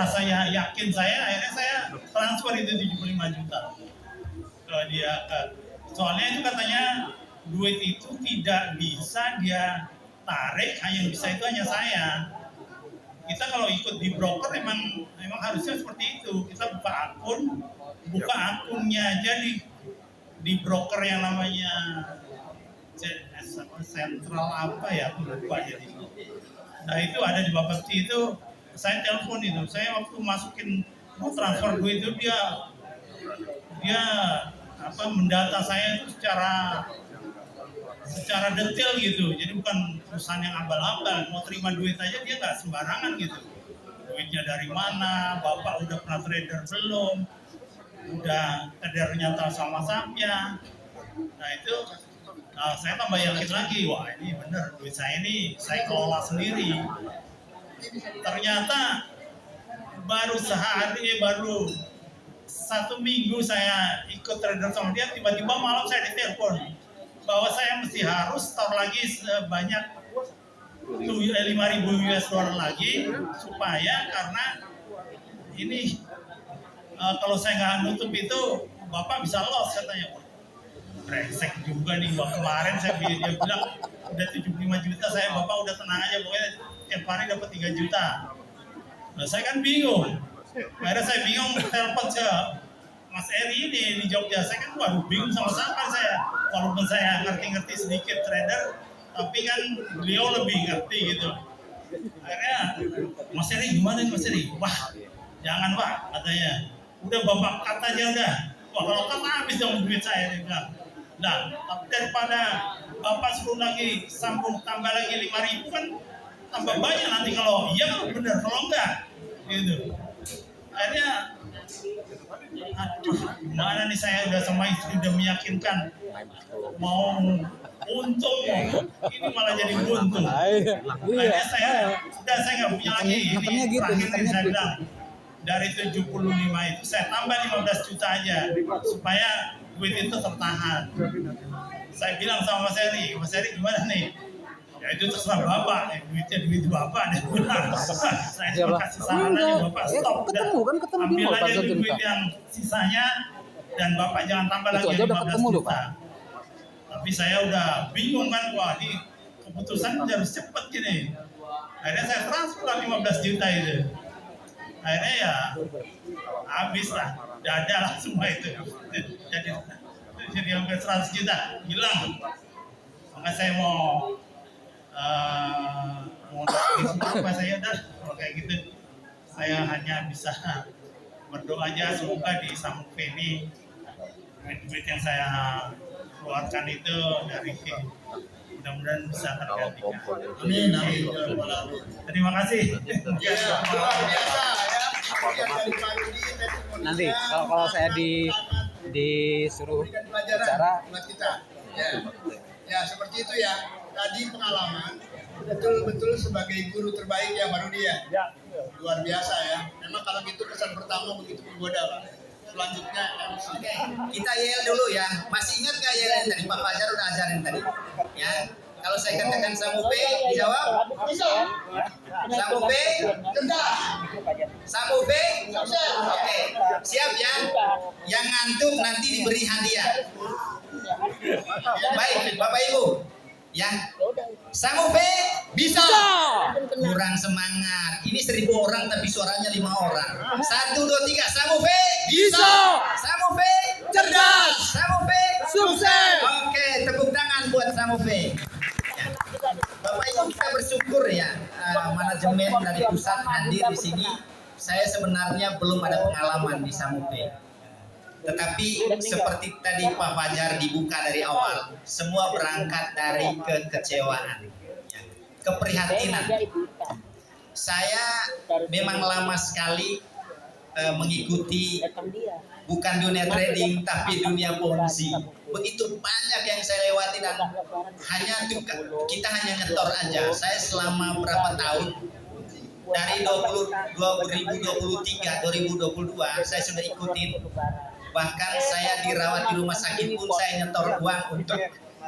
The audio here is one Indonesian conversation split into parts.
merasa yakin saya, akhirnya saya transfer itu 75 juta ke dia. Soalnya itu katanya duit itu tidak bisa dia tarik, hanya bisa itu hanya saya. Kita kalau ikut di broker emang harusnya seperti itu. Kita buka akunnya aja di broker yang namanya sentral apa ya, aku lupa jadi. Nah itu ada di Bapepti itu, saya telepon itu, saya waktu masukin mau transfer duit itu dia mendata saya itu secara detail gitu. Jadi bukan perusahaan yang abal-abal, mau terima duit aja dia nggak sembarangan gitu. Duitnya dari mana, bapak udah pernah trader belum, udah ternyata sama Sapia. Nah itu, saya tambah yakin lagi, wah ini bener duit saya ini saya kelola sendiri. Ternyata baru 1 minggu saya ikut trader sama dia, tiba-tiba malam saya ditelepon bahwa saya mesti harus store lagi sebanyak 5.000 US dollar lagi, supaya karena ini kalau saya nggak nutup itu bapak bisa loss katanya. Brengsek juga nih, kemarin dia bilang udah 75 juta, bapak udah tenang aja, pokoknya tiap hari dapat 3 juta. Nah, saya kan bingung. Akhirnya saya bingung telepon ke Mas Eri ini di Jogja. Saya kan waduh bingung sama siapa saya. Walaupun saya ngerti-ngerti sedikit trader, tapi kan beliau lebih ngerti gitu. Akhirnya Mas Eri gimana nih Mas Eri? Wah jangan Pak katanya. Udah bapak cut aja udah. Wah kalau cut habis dong duit saya, dia bilang. Nah, daripada bapak suruh lagi sambung tambah lagi 5.000 kan tambah banyak nanti kalau iya benar, kalau enggak gitu. Akhirnya aduh gimana nih, saya udah sama istri udah meyakinkan mau untung, ini malah jadi buntung. Akhirnya saya nggak punya lagi, ini terakhir nih saya bilang dari 75 itu saya tambah 15 juta aja supaya duit itu tertahan. Saya bilang sama Mas Eri gimana nih? Ya itu terserah bapak, duitnya duit bapak. Dia bilang, saya cuma kasih saran aja bapak stop. Ambil aja duit yang sisanya dan bapak jangan tambah lagi 15 juta. Tapi saya udah bingung kan, wah ini keputusan harus cepet gini. Akhirnya saya transfer 15 juta itu. Akhirnya ya habis lah, dada lah semua itu. Jadi hampir 100 juta hilang. Maka saya mau apa saya dah kalau kayak gitu, saya hanya bisa berdoa aja semoga di Samuk ini duit yang saya keluarkan itu dari mudah-mudadan bisa tergantikan. Amin. Terima kasih. Luar biasa ya. Nanti kalau saya disuruh bicara buat kita. Ya seperti itu ya. Tadi pengalaman betul-betul sebagai guru terbaik ya baru dia. Luar biasa ya. Memang kalau gitu kesan pertama begitu menggoda Pak. Selanjutnya MC. Oke, kita yel dulu ya. Masih ingat gak yel yang tadi Pak Fajar udah ajarin tadi? Ya. Kalau saya katakan Samupe, dijawab? Bisa. Samupe? Cerdas. Samupe? Sukses. Oke, siap ya. Yang ngantuk nanti diberi hadiah. Baik, Bapak Ibu. Ya. Samupe bisa. Kurang semangat. Ini 1.000 orang tapi suaranya 5 orang. 1, 2, 3. Samupe bisa. Samupe Cerdas. Samupe Sukses. Oke, tepuk tangan buat Samupe. Bapak Ibu, kita bersyukur ya, manajemen dari pusat hadir di sini. Saya sebenarnya belum ada pengalaman di Samupe. Tetapi seperti tadi Pak Fajar dibuka dari awal, semua berangkat dari kekecewaan, keprihatinan. Saya memang lama sekali mengikuti bukan dunia trading tapi dunia ponzi. Begitu banyak yang saya lewati dan kita hanya nyetor aja. Saya selama berapa tahun dari 2023, 2022 saya sudah ikutin. Bahkan saya dirawat di rumah sakit pun saya nyetor uang untuk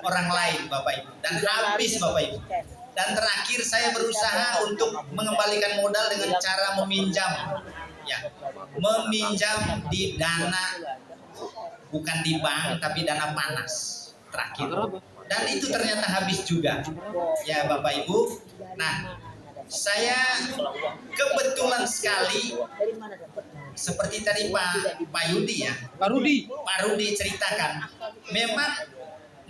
orang lain Bapak Ibu. Dan habis Bapak Ibu. Dan terakhir saya berusaha untuk mengembalikan modal dengan cara meminjam ya, meminjam di dana, bukan di bank tapi dana panas terakhir, dan itu ternyata habis juga ya Bapak Ibu. Nah, saya kebetulan sekali seperti tadi Pak Yudi ya, Pak Rudi ceritakan, memang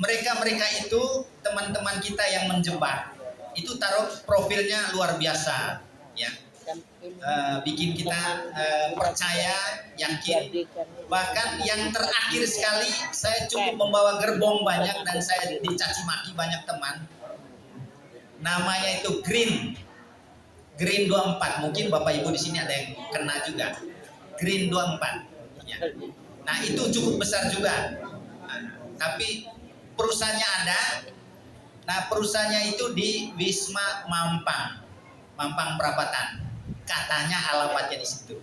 mereka itu teman-teman kita yang menjebak itu taruh profilnya luar biasa ya, bikin kita percaya, yakin. Bahkan yang terakhir sekali saya cukup membawa gerbong banyak dan saya dicaci maki banyak teman, namanya itu Green 24, mungkin Bapak Ibu di sini ada yang kena juga. Green 24 ya. Nah itu cukup besar juga, tapi perusahaannya ada. Nah perusahaannya itu di Wisma Mampang Perapatan, katanya alamatnya di situ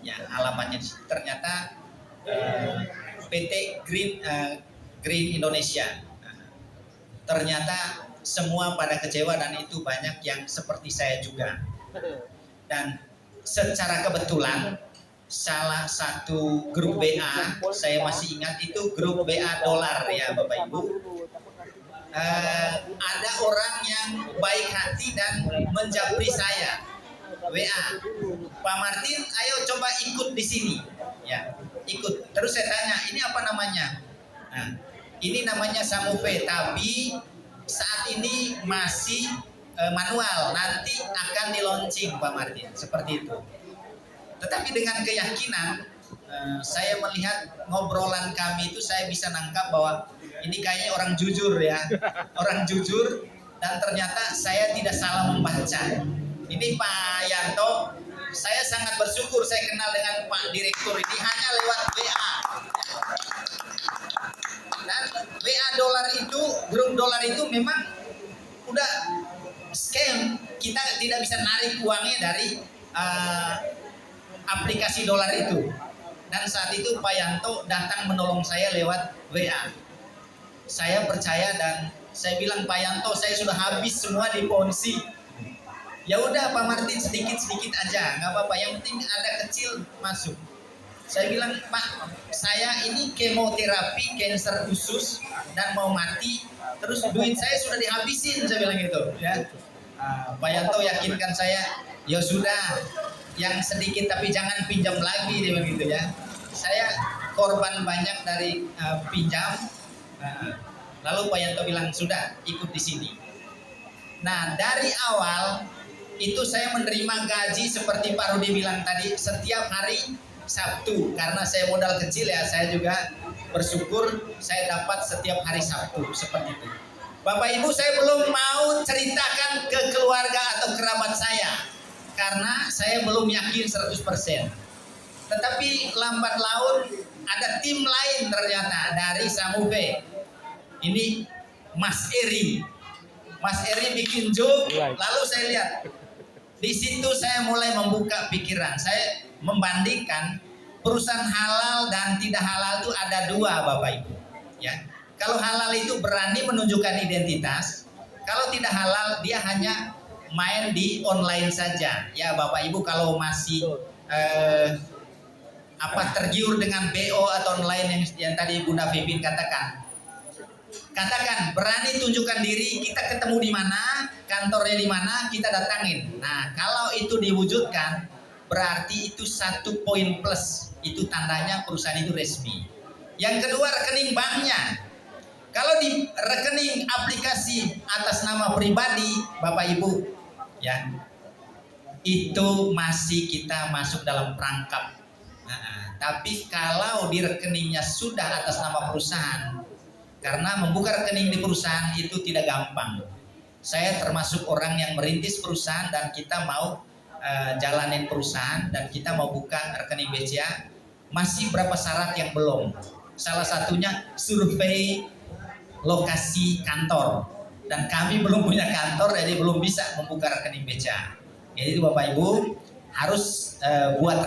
ya, alamatnya di situ. Ternyata PT Green Indonesia. Ternyata semua pada kecewa dan itu banyak yang seperti saya juga. Dan secara kebetulan salah satu grup BA, saya masih ingat itu grup BA dolar ya Bapak Ibu, ada orang yang baik hati dan menjabri saya WA, Pak Martin ayo coba ikut di sini ya, ikut. Terus saya tanya, ini apa namanya? Nah, ini namanya Samuve, tapi saat ini masih manual, nanti akan di launching Pak Martin, seperti itu. Tetapi dengan keyakinan, saya melihat ngobrolan kami itu, saya bisa nangkap bahwa ini kayaknya orang jujur ya, orang jujur, dan ternyata saya tidak salah membaca. Ini Pak Yanto, saya sangat bersyukur saya kenal dengan Pak Direktur ini hanya lewat WA. Dan WA dolar itu, grup dolar itu memang udah scam, kita tidak bisa narik uangnya dari aplikasi dolar itu. Dan saat itu Pak Yanto datang menolong saya lewat WA. Saya percaya dan saya bilang, Pak Yanto, saya sudah habis semua di Ponzi. Ya udah Pak Martin, sedikit-sedikit aja, nggak apa-apa. Yang penting ada kecil masuk. Saya bilang, Pak, saya ini kemoterapi cancer usus dan mau mati. Terus duit saya sudah dihabisin, saya bilang gitu. Ya. Pak Yanto yakinkan saya, ya sudah, yang sedikit tapi jangan pinjam lagi, dia begitu ya. Saya korban banyak dari pinjam. Lalu Pak Yanto bilang, sudah ikut di sini. Nah dari awal itu saya menerima gaji seperti Pak Rudi bilang tadi, setiap hari Sabtu, karena saya modal kecil ya, saya juga bersyukur saya dapat setiap hari Sabtu seperti itu. Bapak Ibu, saya belum mau ceritakan ke keluarga atau kerabat saya karena saya belum yakin 100%. Tetapi lambat laun ada tim lain ternyata dari Samuve. Ini Mas Eri bikin joke, lalu saya lihat di situ saya mulai membuka pikiran. Saya membandingkan perusahaan halal dan tidak halal itu ada dua Bapak Ibu ya. Kalau halal itu berani menunjukkan identitas, kalau tidak halal dia hanya main di online saja ya Bapak Ibu. Kalau masih tergiur dengan BO atau online yang tadi Bunda Vivin katakan, berani tunjukkan diri, kita ketemu di mana, kantornya di mana, kita datangin. Nah kalau itu diwujudkan, berarti itu 1 poin plus, itu tandanya perusahaan itu resmi. Yang kedua, rekening banknya. Kalau di rekening aplikasi atas nama pribadi Bapak Ibu ya, itu masih kita masuk dalam perangkap. Tapi kalau di rekeningnya sudah atas nama perusahaan, karena membuka rekening di perusahaan itu tidak gampang. Saya termasuk orang yang merintis perusahaan dan kita mau jalanin perusahaan dan kita mau buka rekening BCA, masih berapa syarat yang belum. Salah satunya survei lokasi kantor, dan kami belum punya kantor jadi belum bisa membuka rekening BCA. Jadi Bapak Ibu harus buat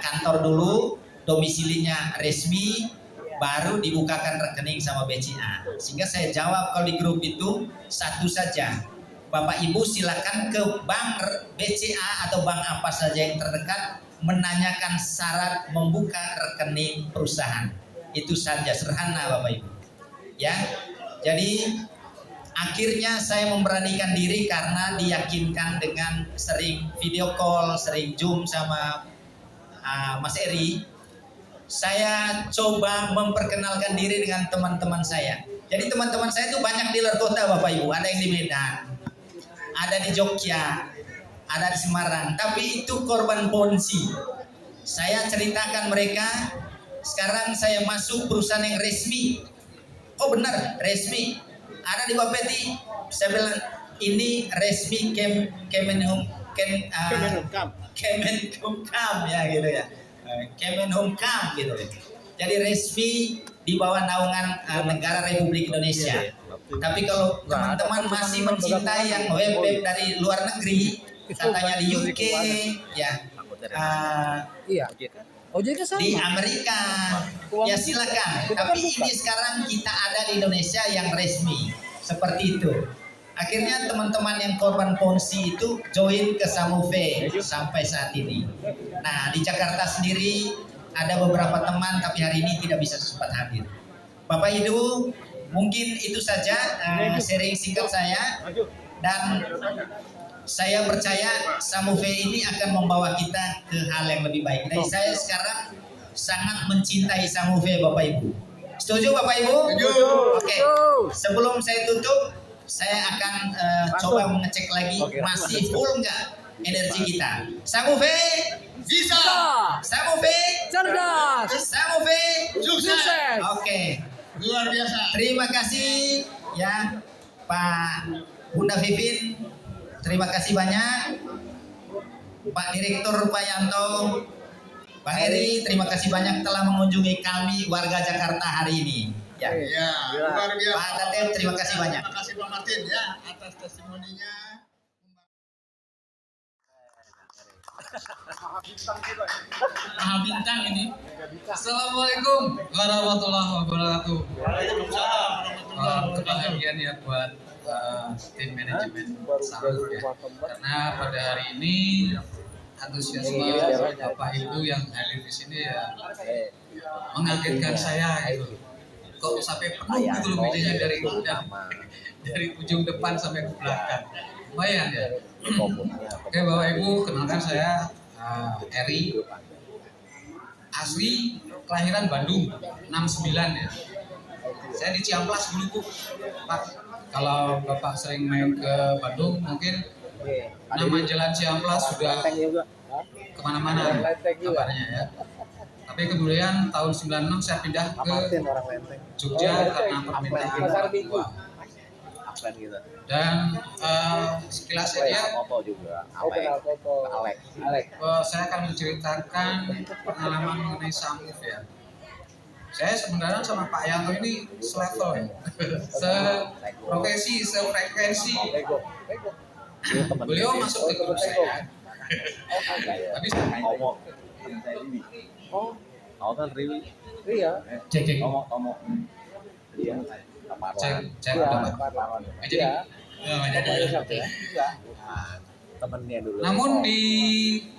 kantor dulu, domisilinya resmi, baru dibukakan rekening sama BCA. Sehingga saya jawab kalau di grup itu satu saja, Bapak Ibu silakan ke bank BCA atau bank apa saja yang terdekat, menanyakan syarat membuka rekening perusahaan. Itu saja, sederhana Bapak Ibu. Ya. Jadi akhirnya saya memberanikan diri karena diyakinkan dengan sering video call, sering Zoom sama Mas Eri. Saya coba memperkenalkan diri dengan teman-teman saya. Jadi teman-teman saya itu banyak di luar kota Bapak Ibu. Ada yang di Medan, ada di Jogja, ada di Semarang. Tapi itu korban ponzi. Saya ceritakan mereka, sekarang saya masuk perusahaan yang resmi. Oh benar, resmi. Ada di Bapeti. Saya bilang ini resmi Kemenkumham ya gitu ya. Kemenkumham gitu. Jadi resmi di bawah naungan negara Republik Indonesia. Tapi kalau teman-teman masih mencintai yang web-web dari luar negeri, katanya di UK, ya, di Amerika, ya silakan. Tapi ini sekarang kita ada di Indonesia yang resmi, seperti itu. Akhirnya teman-teman yang korban ponzi itu join ke Samuve sampai saat ini. Nah di Jakarta sendiri ada beberapa teman tapi hari ini tidak bisa sempat hadir. Bapak Ibu, mungkin itu saja sharing singkat saya, dan saya percaya Samuve ini akan membawa kita ke hal yang lebih baik. Jadi saya sekarang sangat mencintai Samuve Bapak Ibu. Setuju Bapak Ibu? Setuju. Oke. Sebelum saya tutup, saya akan coba mengecek lagi masih full nggak energi kita. Samuve Bisa. Samuve Cerdas. Samuve Sukses. Oke. Luar biasa. Terima kasih ya Pak Bunda Vivin. Terima kasih banyak Pak Direktur Pak Yanto, Bang Eri. Terima kasih banyak telah mengunjungi kami warga Jakarta hari ini. Ya. Ya, luar biasa. Pak Tatep, terima kasih banyak. Terima kasih Pak Martin ya atas testimoninya. Bintang ini. Assalamualaikum warahmatullahi wabarakatuh. Kebahagiaan ya buat tim manajemen Samuve ya. Karena pada hari ini antusiasme Bapak Ibu yang hadir di sini ya mengagetkan saya gitu. Kok sampai penuh gitu loh mejanya dari ujung depan sampai ke belakang. Lumayan ya. Oke Bapak Ibu, kenalkan saya Eri. Asli kelahiran Bandung 69 ya. Saya di Ciamplas dulu Pak. Kalau Bapak sering main ke Bandung mungkin nama jalan Ciamplas sudah kemana-mana kabarnya ya. Tapi kemudian tahun 96 saya pindah ke Jogja karena permintaan orang tua. Dan sekilas saja saya akan menceritakan pengalaman mengenai Samuve ya. Saya sebenarnya sama Pak Yanto ini selevel ya. Seprofesi, sefrekuensi. Beliau masuk ke grup saya. Tapi cek Temennya dulu. Namun di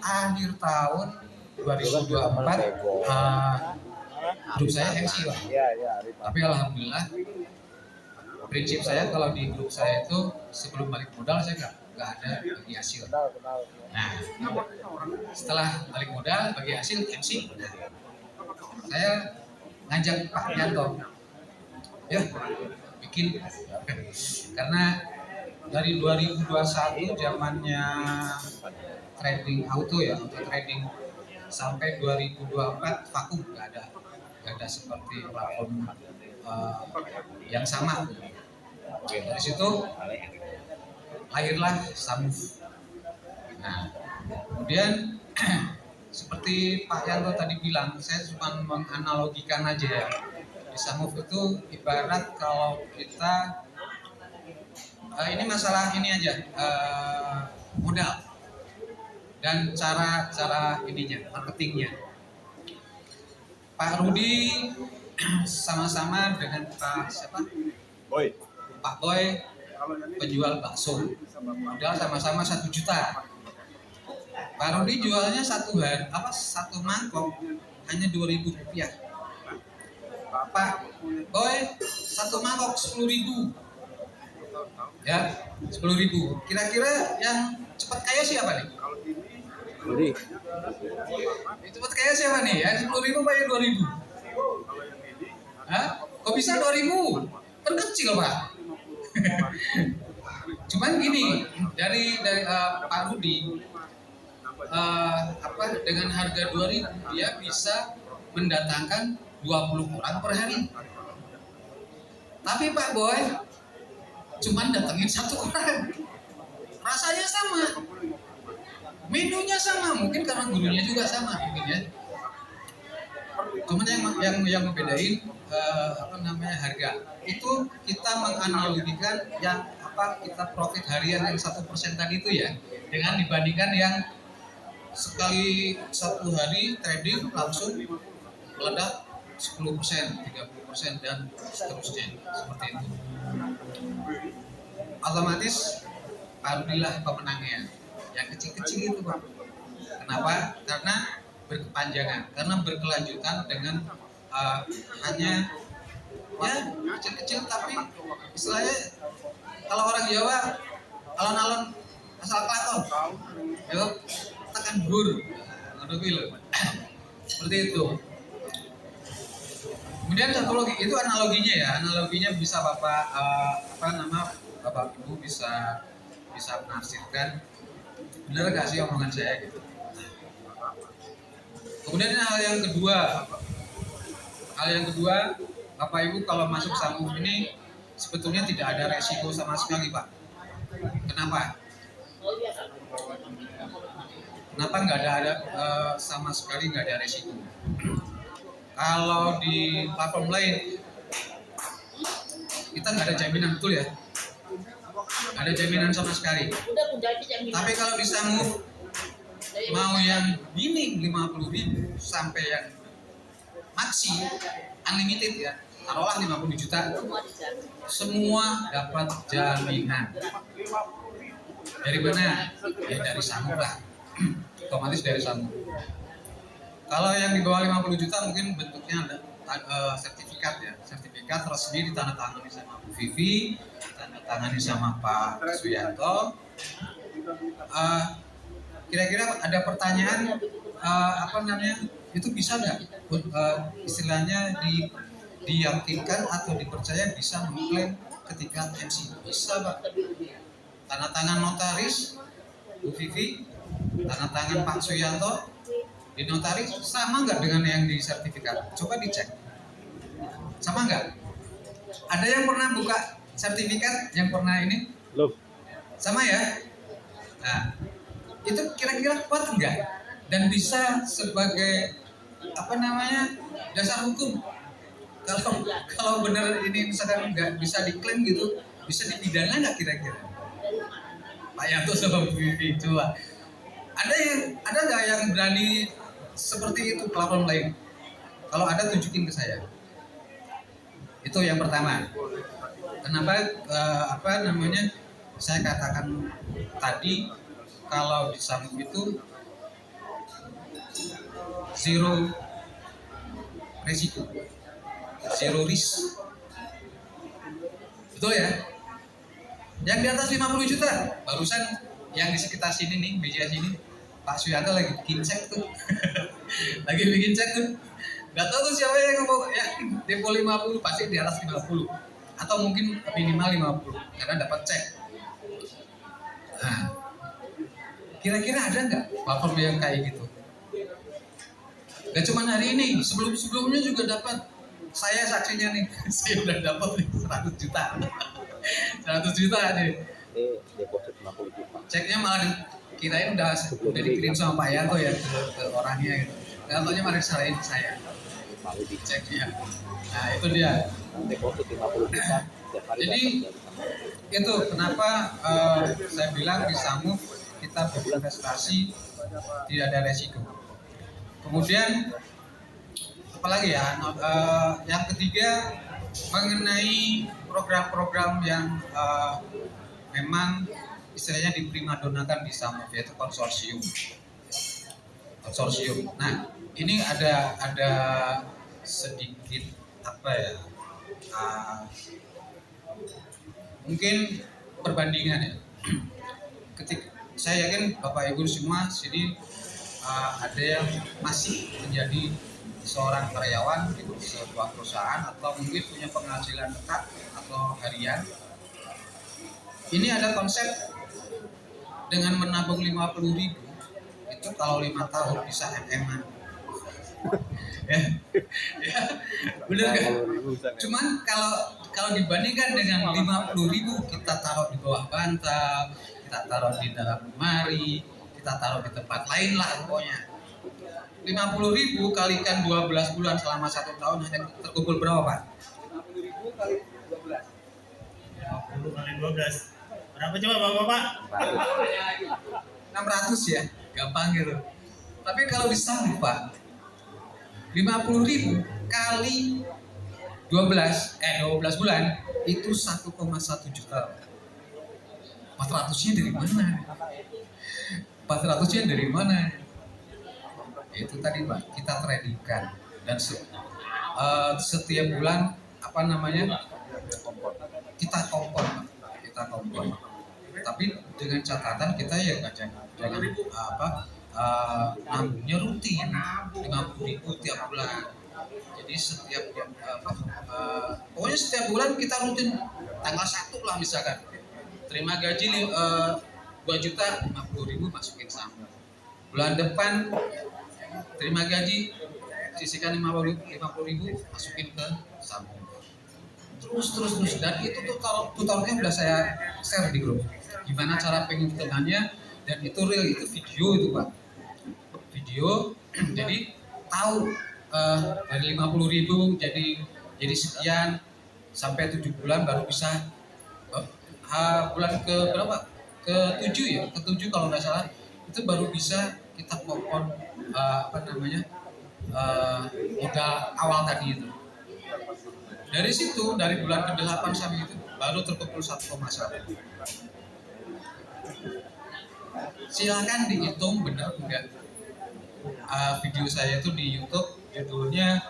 akhir tahun 2024 grup saya MC lah. Tapi alhamdulillah prinsip saya kalau di grup saya itu sebelum balik modal saya nggak ada bagi hasil. Nah setelah balik modal bagi hasil MC, saya ngajak Pak Yanto, ya bikin karena dari 2021 zamannya trading auto ya, auto trading sampai 2024 vakum, nggak ada seperti platform yang sama. Dari situ lahirlah Samuve. Nah kemudian seperti Pak Yanto tadi bilang, saya cuma menganalogikan aja ya. Di Samuve itu ibarat kalau kita ini masalah ini aja modal dan cara ininya, marketingnya. Pak Rudi sama-sama dengan Pak siapa? Pak Boy penjual bakso. Modal sama-sama 1 juta. Pak Rudi jualnya satu mangkok hanya Rp2.000. Pak Boy satu mangkok 10.000. Ya, 10.000. Kira-kira yang cepat kaya siapa nih? Jadi, Cepat kaya siapa nih? Yang 10.000 apa yang 2.000? Hah? Kok bisa 2.000? Kan kecil, Pak. Cuman gini, dari Pak Rudi dengan harga 2.000 dia bisa mendatangkan 20 orang per hari. Tapi Pak Boy cuman datengin 1 orang. Rasanya sama. Menunya sama, mungkin karena gurunya juga sama mungkin ya. Cuman yang membedain harga. Itu kita menganalogikan yang kita profit harian yang 1% tadi itu ya, dengan dibandingkan yang sekali 1 hari trading langsung meledak 10%, 30% dan seterusnya seperti itu. Otomatis Rudilah pemenangnya. Yang kecil-kecil itu Pak. Kenapa? Karena berkepanjangan, karena berkelanjutan dengan hanya ya kecil-kecil tapi istilahnya kalau orang Jawa alon-alon asal kelakon, ya tekan gur, seperti itu. Kemudian satu lagi itu analoginya bisa Bapak Bapak Ibu bisa menafsirkan benar gak sih omongan saya gitu. Kemudian hal yang kedua, Bapak Ibu kalau masuk saham ini sebetulnya tidak ada resiko sama sekali Pak. Kenapa? Kenapa nggak ada sama sekali nggak ada resiko? Kalau di platform lain kita nggak ada jaminan, betul ya? Ada jaminan sama sekali. Tapi kalau di Samu mau yang gini 50.000 sampai yang maksi unlimited ya, taruhlah 50 juta, semua dapat jaminan. Dari mana? Ya dari Samu lah. Otomatis dari Samu. Kalau yang di bawah 50 juta mungkin bentuknya ada sertifikat ya, sertifikat resmi ditandatangani sama Bu Vivi, ditandatangani sama Pak Suyanto. Kira-kira ada pertanyaan itu bisa nggak istilahnya diyakinkan atau dipercaya bisa mengklaim ketika MC? Bisa Pak. Tanda tangan notaris Bu Vivi, tanda tangan Pak Suyanto di notaris, sama nggak dengan yang di sertifikat? Coba dicek, sama nggak? Ada yang pernah buka sertifikat, yang pernah ini? Belum. Sama ya? Nah, itu kira-kira kuat nggak? Dan bisa sebagai dasar hukum? Kalau benar ini misalkan nggak bisa diklaim gitu, bisa dipidana nggak kira-kira? Pak Yanto sama Bu Vivi coba. Ada nggak yang berani seperti itu platform lain? Kalau ada tunjukin ke saya. Itu yang pertama. Kenapa saya katakan tadi kalau di Samu itu zero resiko, zero risk. Betul ya? Yang di atas 50 juta, barusan yang di sekitar sini nih, meja sini, Pak Suyanto lagi bikin cek tuh. Lagi bikin cek tuh. Gak tahu tuh siapa yang ngomong ya depo 50, pasti di atas 50. Atau mungkin minimal 50 karena dapat cek. Nah, kira-kira ada nggak platform yang kayak gitu? Gak cuma hari ini, sebelumnya juga dapat. Saya saksinya nih, saya udah dapat nih 100 juta. 100 juta nih. Deposit 50 juta. Ceknya malah kirain udah dikirim sama Pak Yanto ya ke orangnya gitu. Gak taunya malah disalahin saya. Ceknya. Nah itu dia. Deposit 50 juta. Jadi itu kenapa saya bilang di Samu kita berinvestasi tidak ada resiko. Kemudian apalagi ya, yang ketiga mengenai program-program yang memang istilahnya diprimadonakan di Samu, yaitu konsorsium. konsorsium. Nah, ini ada sedikit apa ya? Mungkin perbandingan ya. Ketika saya yakin Bapak Ibu semua sini ada yang masih menjadi seorang karyawan di sebuah perusahaan atau mungkin punya penghasilan tetap atau harian. Ini ada konsep dengan menabung 50.000 itu kalau 5 tahun bisa MM-an. ya, bener kan? Cuman kalau dibandingkan dengan 50.000 kita taruh di bawah bantal, kita taruh di dalam lemari, kita taruh di tempat lain lah pokoknya. 50.000 kalikan 12 bulan selama 1 tahun hanya terkumpul berapa Pak? 50 kali 12. Berapa coba Bapak? 600 ya, gampang gitu. Tapi kalau disambung Pak, 50.000 kali 12 bulan itu 1,1 juta. 400-nya dari mana? 400-nya dari mana? Itu tadi Pak, kita tradingkan dan setiap bulan apa namanya kita kompor, tapi dengan catatan kita ya jangan nabungnya rutin 50.000 tiap bulan. Jadi pokoknya setiap bulan kita rutin tanggal 1 lah misalkan terima gaji 2 juta 50.000 masukin saham. Bulan depan terima gaji sisihkan 50.000 masukin ke saham. Terus dan itu tutorialnya udah saya share di grup. Gimana cara penghitungannya dan itu real, itu video itu Pak. Video jadi tahu dari 50.000 jadi sekian sampai 7 bulan baru bisa bulan ke berapa? Ke 7 ya, ke 7 kalau nggak salah itu baru bisa kita popon modal awal tadi itu. Dari situ dari bulan ke-8 sampai itu baru terkumpul 1,1. Silakan dihitung benar enggak. Video saya itu di YouTube judulnya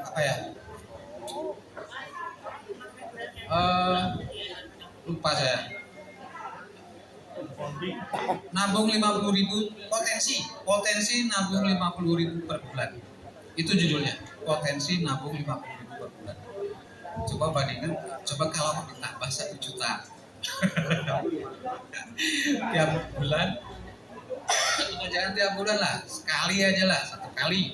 apa ya? Lupa saya. Nabung 50.000 potensi nabung 50.000 per bulan. Itu judulnya, potensi nabung 50.000 per bulan. Coba bandingkan, coba kalau ditambah 1 juta tiap bulan, jangan tiap bulan lah, sekali aja lah, satu kali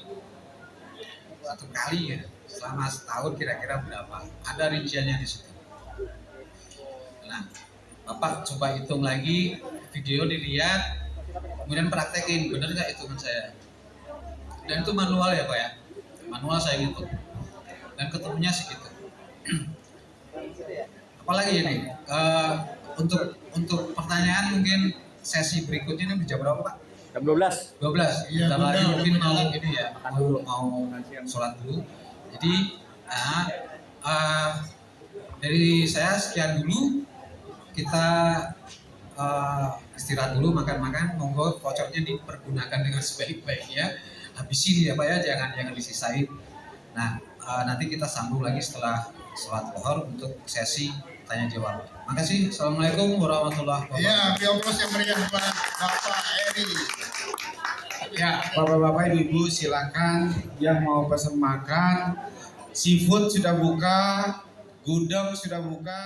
ya. Selama setahun kira-kira berapa? Ada rinciannya di situ. Nah, Bapak coba hitung lagi, video dilihat, kemudian praktekin, bener nggak hitungan saya? Dan itu manual ya Pak ya, manual saya hitung, dan ketemunya segitu. Apalagi ini, untuk pertanyaan mungkin sesi berikutnya ini jam berapa Pak? Jam 12. 12. Iya, Bentar lagi benar, mungkin mau benar. ini ya, mau sholat dulu. Jadi dari saya sekian dulu. Kita istirahat dulu, makan-makan. Monggo vouchernya dipergunakan dengan sebaik-baiknya. Habisin ya Pak ya, jangan disisain. Nah, nanti kita sambung lagi setelah sholat zuhur untuk sesi tanya jawab. Makasih. Assalamualaikum warahmatullahi wabarakatuh. Ya, bioplos yang meriah buat Bapak Eri. Ya, Bapak-bapak, Ibu-ibu silakan yang mau pesan makan. Seafood sudah buka, gudeg sudah buka.